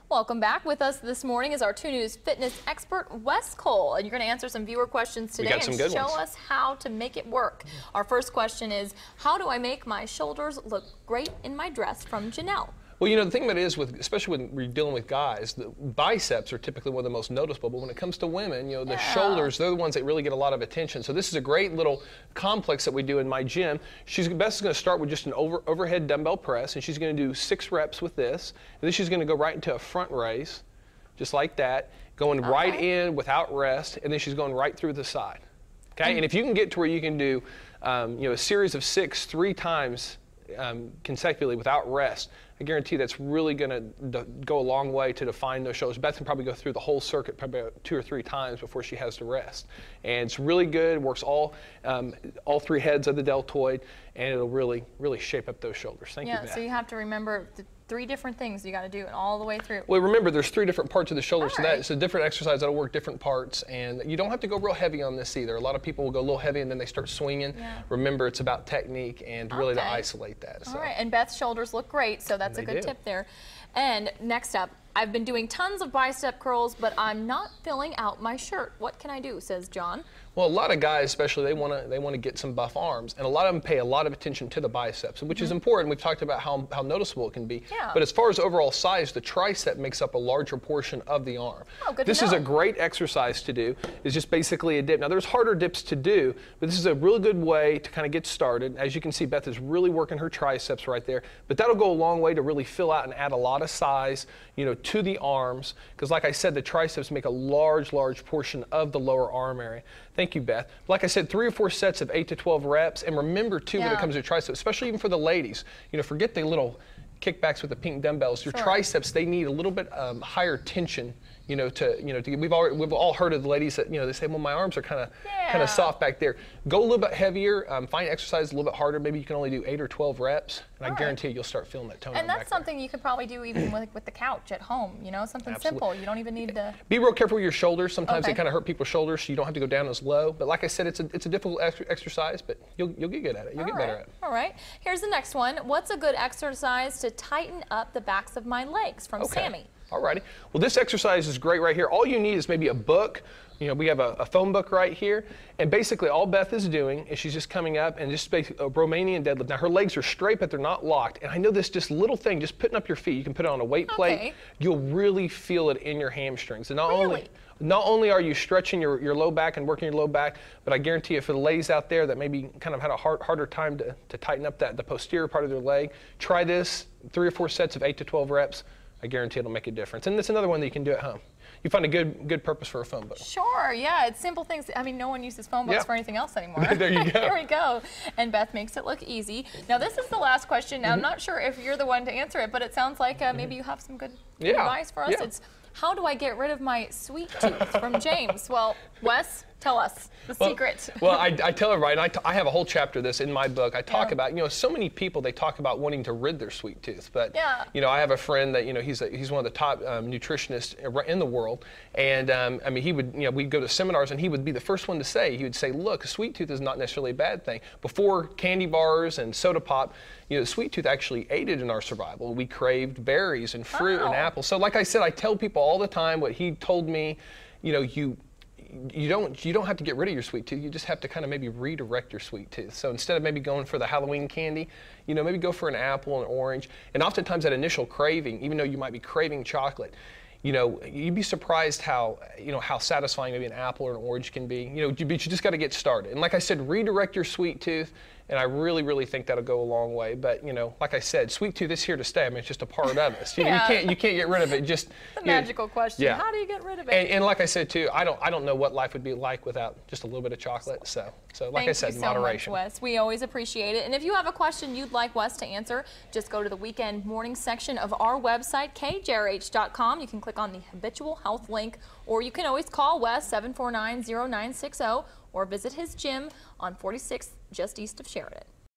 Welcome back. With us this morning is our 2 News fitness expert, Wes Cole, and you're going to answer some viewer questions today and show us how to make it work. Our first question is, how do I make my shoulders look great in my dress? From Janelle. Well, you know, the thing about it is, especially when we're dealing with guys, the biceps are typically one of the most noticeable, but when it comes to women, you know, the shoulders, they're the ones that really get a lot of attention. So this is a great little complex that we do in my gym. Beth is going to start with just an overhead dumbbell press, and she's going to do 6 reps with this. And then she's going to go right into a front raise, just like that, going right in without rest, and then she's going right through the side. Okay, and if you can get to where you can do, you know, a series of 6 3 times consecutively without rest, I guarantee that's really going to go a long way to define those shoulders. Beth can probably go through the whole circuit probably 2 or 3 times before she has to rest. And it's really good, works all 3 heads of the deltoid, and it'll really shape up those shoulders. Thank you, Beth. So you have to remember the 3 different things you got to do it all the way through. Well, remember, there's 3 different parts of the shoulder, so that's a different exercise that'll work different parts, and you don't have to go real heavy on this either. A lot of people will go a little heavy and then they start swinging. Remember, it's about technique and really to isolate that. All right, and Beth's shoulders look great, so that's a good tip there. And next up, I've been doing tons of bicep curls, but I'm not filling out my shirt. What can I do, says John. Well, a lot of guys, especially, they want to get some buff arms, and a lot of them pay a lot of attention to the biceps, which is important. We've talked about how noticeable it can be. But as far as overall size, the tricep makes up a larger portion of the arm. This is a great exercise to do. It's just basically a dip. Now, there's harder dips to do, but this is a really good way to kind of get started. As you can see, Beth is really working her triceps right there, but that'll go a long way to really fill out and add a lot of size, you know, to the arms, because like I said, the triceps make a large portion of the lower arm area. Thank you, Beth. Like I said, 3 or 4 sets of 8 to 12 reps, and remember too, when it comes to triceps, especially even for the ladies, you know, forget the little kickbacks with the pink dumbbells. Your triceps, they need a little bit higher tension, you know, we've all heard of the ladies that, you know, they say, well, my arms are kind of soft back there. Go a little bit heavier, find exercise a little bit harder. Maybe you can only do 8 or 12 reps, and I guarantee you'll start feeling that tone. And that's something you could probably do even with the couch at home, you know, something simple. You don't even need to be real careful with your shoulders. Sometimes they kind of hurt people's shoulders, so you don't have to go down as low. But like I said, it's a difficult exercise, but you'll get good at it. You'll get better at it. All right. Here's the next one. What's a good exercise to tighten up the backs of my legs? From Sammy. Alrighty. Well, this exercise is great right here. All you need is maybe a book. You know, we have a phone book right here, and basically all Beth is doing is she's just coming up and just a Romanian deadlift. Now her legs are straight, but they're not locked. And I know this just little thing, just putting up your feet, you can put it on a weight plate. You'll really feel it in your hamstrings. And not only are you stretching your low back and working your low back, but I guarantee you for the ladies out there that maybe kind of had a harder time to tighten up the posterior part of their leg, try this 3 or 4 sets of 8 to 12 reps. I guarantee it'll make a difference. And it's another one that you can do at home. You find a good purpose for a phone book. Sure, yeah, it's simple things. I mean, no one uses phone books for anything else anymore. There you go. Here we go. And Beth makes it look easy. Now, this is the last question. Now, I'm not sure if you're the one to answer it, but it sounds like maybe you have some good advice for us. It's, how do I get rid of my sweet tooth? From James. Well, Wes, tell us the secret. Well, I tell everybody, and I have a whole chapter of this in my book. I talk about, you know, so many people, they talk about wanting to rid their sweet tooth. But, you know, I have a friend that, you know, he's one of the top nutritionists in the world. And, I mean, he would, you know, we'd go to seminars, and he would be the first one to say, he would say, look, a sweet tooth is not necessarily a bad thing. Before candy bars and soda pop, you know, the sweet tooth actually aided in our survival. We craved berries and fruit and apples. So like I said, I tell people all the time what he told me, you know, you don't have to get rid of your sweet tooth. You just have to kind of maybe redirect your sweet tooth. So instead of maybe going for the Halloween candy, you know, maybe go for an apple, an orange. And oftentimes that initial craving, even though you might be craving chocolate, you know, you'd be surprised how satisfying maybe an apple or an orange can be. You know, but you just got to get started. And like I said, redirect your sweet tooth, and I really think that'll go a long way. But you know, like I said, sweet tooth is here to stay. I mean, it's just a part of us. You can't get rid of it. Just the magical question. How do you get rid of it? And like I said too, I don't know what life would be like without just a little bit of chocolate. So like I said, moderation. Thank you so much, Wes. We always appreciate it. And if you have a question you'd like Wes to answer, just go to the weekend morning section of our website, kjrh.com. You can click on the habitual health link, or you can always call Wes 749-0960 or visit his gym on 46th just east of Sheridan.